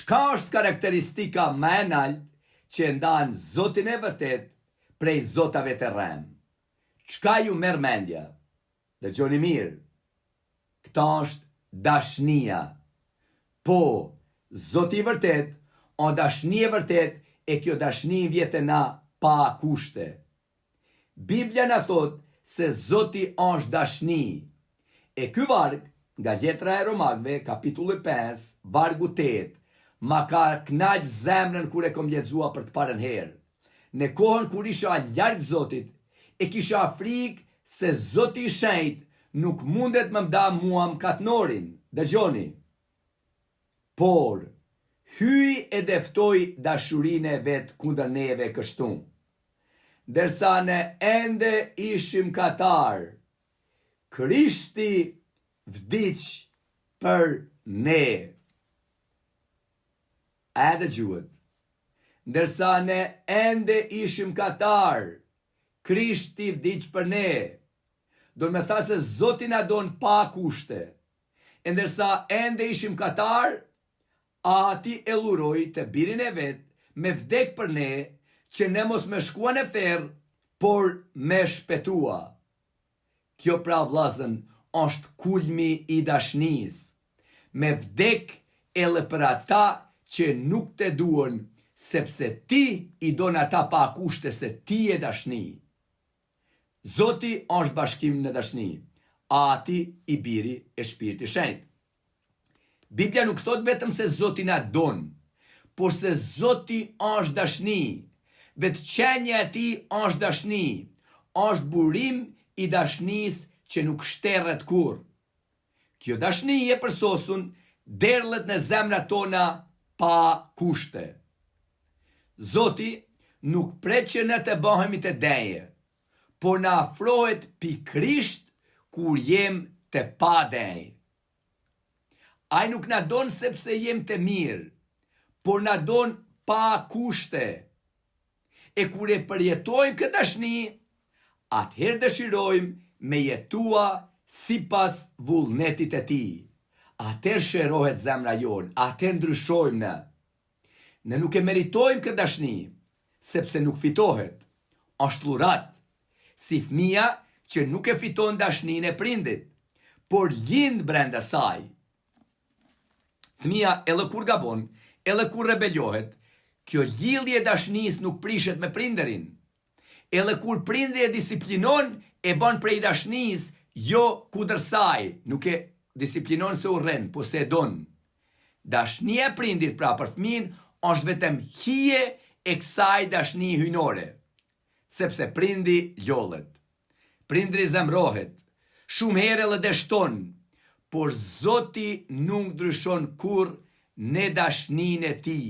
Çka është karakteristika më e lartë që ndan Zotin e vërtet prej zotave të rrem? Çka ju merr mendja? Dëgjoni mirë. Këta është dashnia. Po, Zoti i vërtet, o dashni e vërtet, e kjo dashni vjetë na pa kushte. Biblia na thot se Zoti është dashni. E ky varg, nga letra e Romakëve, kapitulli 5, vargu 8, ma ka knaq zemrën kur e kom lexuar për të parën herë. Në kohën kur isha larg Zotit, e kisha frikë se Zoti i shenjtë nuk mundet më mda mua më katnorin. Dëgjoni. Por, hyj e deftoj dashurinë e vetë kundër neve kështu. Derisa ne ende ishim katar, Krishti vdiq për ne. A dëgjuat? Ndërsa ne ende ishim katar, Krishti vdiq për ne. Do me tha se Zoti na don pa kushte. E ndërsa ende ishim katar, ati e luroi të birin e vet me vdek për ne, që ne mos me shkua në ferë, por me shpetua. Kjo pra vllazën është kulmi i dashnis. Me vdek edhe për ata që nuk të duan, sepse ti i don ata pa kushte se ti e dashni. Zoti është bashkim në dashni, ati i biri e shpirti shenjtë. Biblia nuk thot vetëm se Zoti na don, por se Zoti është dashni. Vetëqenja e tij është dashni, është burim i dashnisë që nuk shterret kur. Kjo dashni e përsosun derllet në zemrat tona pa kushte. Zoti nuk pret që ne të bëhemi të deje, por na afrohet pikrisht kur jem të pa deje. Ai nuk na don sepse jem të mirë, por na don pa kushte. E kur e përjetojmë këtë dashni, atëherë dëshirojmë me jetua sipas vullnetit e tij. Atëherë shërohet zemra jonë, atëherë ndryshojmë ne. Ne nuk e meritojmë këtë dashni, sepse nuk fitohet. Është dhurat, si fëmia që nuk e fiton dashninë e prindit, por lind brenda saj. Fëmia edhe kur gabon, edhe kur rebeliohet, kjo lidhje e dashnisë nuk prishet me prinderin. Edhe kur prindri e disiplinon, e bën prej dashnisë, jo kundër saj, nuk e disiplinon se urren, po se e don. Dashnia e prindit pra për fëmin është vetëm hije e kësaj dashni hyjnore, sepse prindi ljollet. Prindri zemrohet, shumë herë edhe deshton, por Zoti nuk ndryshon kur në dashninë e tij.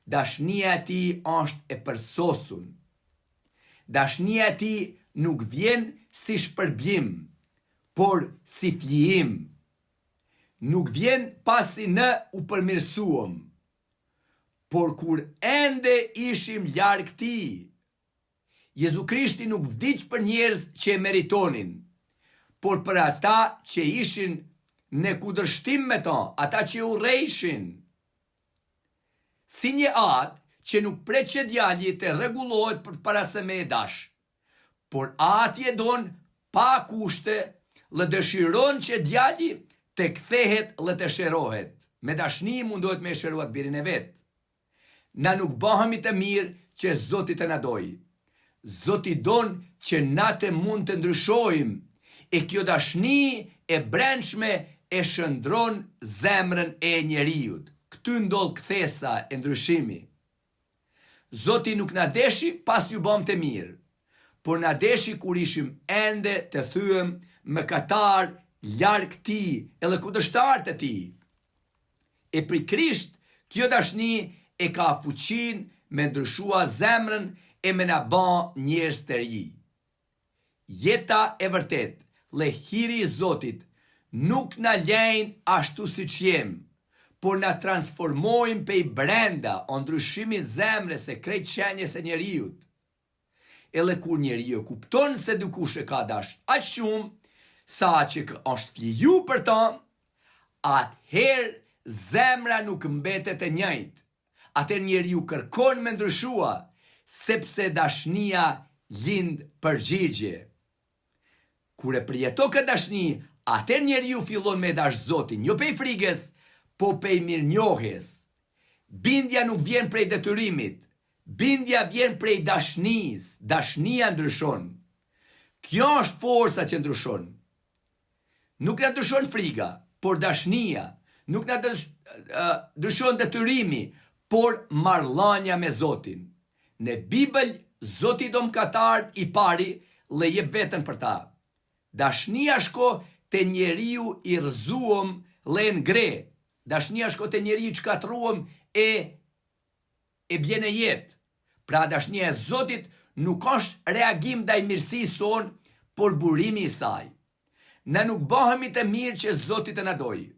Dashnia e tij është e përsosun. Dashnia e tij nuk vjen si shpërblim, por si flijim. Nuk vjen pasi ne u përmirësuam, por kur ende ishim larg tij. Jezu Krishti nuk vdiq për njerëz që e meritonin, por për ata që ishin në kundërshtim me ta, ata që urrejshin. Si një atë që nuk pret që djali të rregullohet për para se me e dash, por ati e don pa kushte, dhe dëshiron që djali të kthehet dhe të shërohet. Me dashni mundohet me shëruat birin e vet. Na nuk bëhemi të mirë që Zoti të na doj. Zoti don që na të mund të ndryshojmë, e kjo dashni e brendshme e shëndron zemrën e njeriut. Këtu ndodh kthesa e ndryshimi. Zoti nuk na deshi pas ju bëm të mirë, por na deshi kur ishim ende të thyem mëkatar larg tij, edhe kundërshtar të tij. E për Krisht, kjo dashni e ka fuqin me ndryshua zemrën e me na bë njerëz të ri. Jeta e vërtet, dhe hiri i Zotit, nuk na lejnë ashtu si që jem, por na transformojnë pej brenda o ndryshimi zemrës e krejt qenjes e njeriut. Edhe kur njeriu kupton se dikush e ka dash aq shumë, sa që është fliju për ta, atëherë zemra nuk mbetet e njëjtë. Atë njeriu kërkon me ndryshua, sepse dashnia lind përgjigje. Kur e përjeton këtë dashni, atë njeriu fillon me dash Zotin, jo pej frikës, po pej mirënjohjes. Bindja nuk vjen prej detyrimit, bindja vjen prej dashnis. Dashnia ndryshon. Kjo është forca që ndryshon. Nuk na ndryshon frika, por dashnia. Nuk na ndryshon detyrimi, por marrëdhënia me Zotin. Në Bibël, Zoti domkatarët i pari le jep veten për ta. Dashnia shko te njeriu i rrëzuam le ngre. Dashnia shko te njeriu i çkatruam e bjen e jetë. Pra dashnia e Zotit nuk është reagim ndaj mirësisë son, por burimi i saj. Ne nuk bëhemi të mirë që Zoti të na dojë.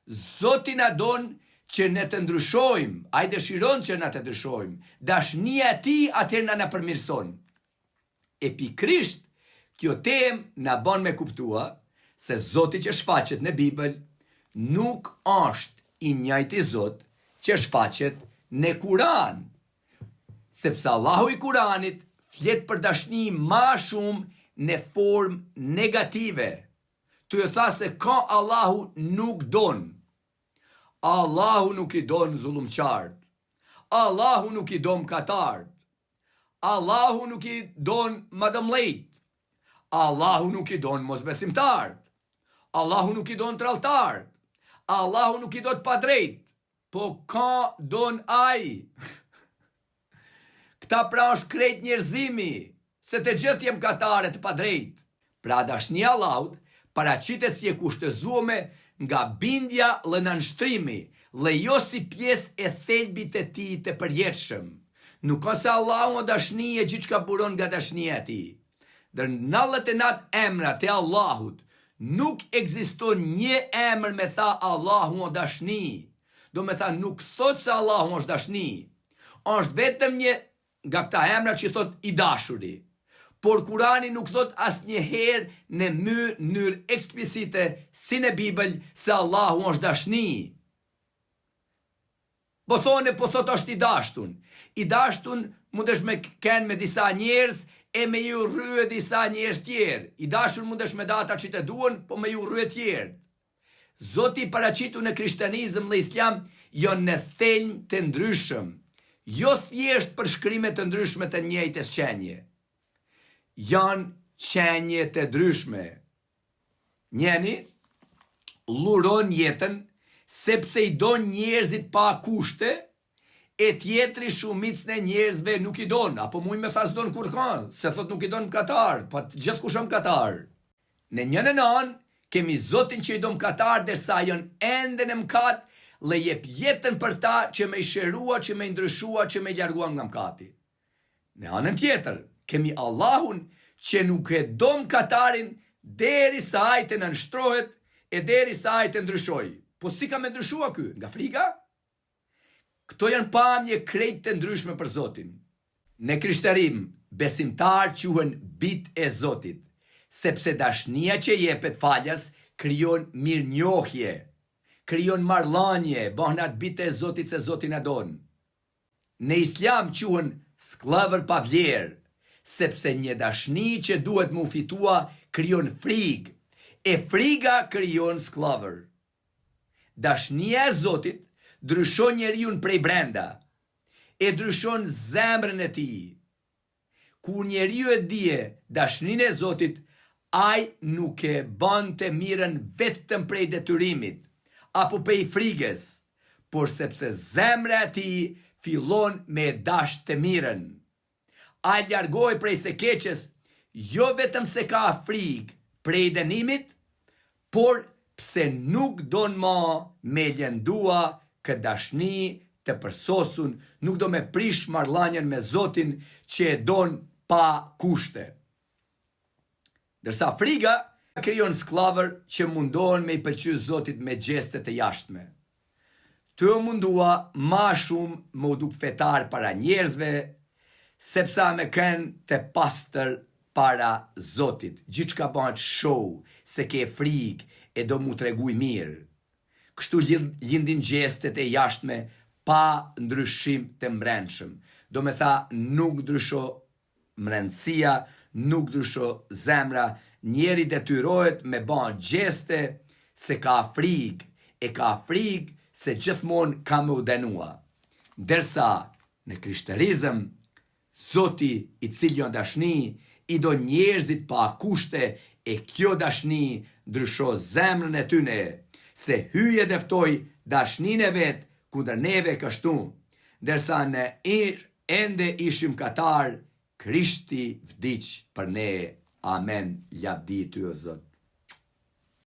Zoti na don që ne të ndryshojmë, ai dëshiron që na të ndryshojmë. Dashnia e tij atëherë na përmirëson. E pikrisht, kjo temë na bën me kuptua se Zoti që shfaqet në Bibël nuk është i njëjti Zot që shfaqet në Kur'an. Sepse Allahu i Kur'anit flet për dashni ma shumë në formë negative. Tu e tha se ka Allahu nuk don. Allahu nuk i don zullumqart. Allahu nuk i don katart. Allahu nuk i don madamlejt. Allahu nuk i don mosbesimtart. Allahu nuk i don tralltart. Allahu nuk i don padrejt. Po ka don ai. Këta pra është krejt njerëzimi, se të gjithë jem katare të padrejt. Pra dashnia Allahut paraqitet si e kushtëzuame nga bindja dhe nënshtrimi, dhe jo si pjesë e thelbit e tij të përjetshëm. Nuk ka se Allahu o dashni e gjithçka buron nga dashnia e tij. Ndër 99 emrat e Allahut, nuk ekziston një emër me tha Allahu o dashni. Do me tha nuk thot se Allahu është dashni. Është vetëm një nga këta emra që thot i dashuri. Por Kurani nuk thot asnjëherë në mënyrë eksplicite si në Bibël se Allahu është dashni. Po thot është i dashtun. I dashtun mundesh me kenë me disa njerëz e me ju rrye disa njerëz tjerë. I dashur mundesh me data që të duen, po me ju rrye tjerë. Zoti paraqitu në krishtianizëm dhe islam jo në thelm të ndryshëm, jo thjesht për shkrime të ndryshme të njëjtës qenje. Janë qenje të ndryshme. Njeni luron jetën sepse i don njerëzit pa kushte, e tjetri shumicën e njerëzve nuk i don, apo muj me thas don kur kanë, se thot nuk i don Katar, po gjithë kushon Katar. Në njënën anë, kemi Zotin që i don Katar, derisa janë ende në mkat, le jep jetën për ta që me i shërua, që me i ndryshua, që me i largua nga mkati. Në anën tjetër, kemi Allahun që nuk e don Katarin deri sa ai të nënshtrohet e deri sa ai të ndryshoj. Po si ka me ndryshua ky? Nga frika? Këto janë pamje krejt të ndryshme për Zotin. Në krishterim, besimtar quhen bit e Zotit, sepse dashnia që jepet faljas krijon mirënjohje, krijon marrëdhënie, bëhen atë bit e Zotit se Zoti na don. Në islam quhen sklavër pa vlerë, sepse një dashni që duhet mu fitua krijon frikë, e friga krijon sklavër. Dashnia e Zotit ndryshon njeriu prej brenda, e ndryshon zemrën e tij. Kur njeriu e dije dashninë e Zotit, ai nuk e bën të mirën vetëm prej detyrimit, apo prej frikës, por sepse zemra e tij fillon me dash të mirën. Ai largohet prej së keqes, jo vetëm se ka frikë prej dënimit, por pse nuk don ma me lëndua këtë dashni të përsosun, nuk do me prish marrëdhënien me Zotin që e don pa kushte. Dërsa friga krijon sklavër që mundohen me i pëlqy Zotit me gjeste të jashtme. Të mundua ma shumë më u duk fetar para njerëzve, sepse me kënë të pastër para Zotit. Gjithçka bëhet show, se ke frikë e do mu treguj mirë. kështu lindin gjestet e jashtme pa ndryshim të mbrendshëm. Do me tha, nuk ndrysho mrendësia, nuk ndrysho zemra, njeri detyrohet me ban gjeste se ka frikë, e ka frikë se gjithmonë ka me u denua. Dersa në krishterizëm, Zoti i cili janë dashni, i do njerëzit pa kushte, e kjo dashni ndrysho zemrën e tyne, se hyje deftoj dashnin e vetë kundër neve kështu, dersa ne ende ishim katar, Krishti vdiq për ne. Amen. Lavdi ty o Zot.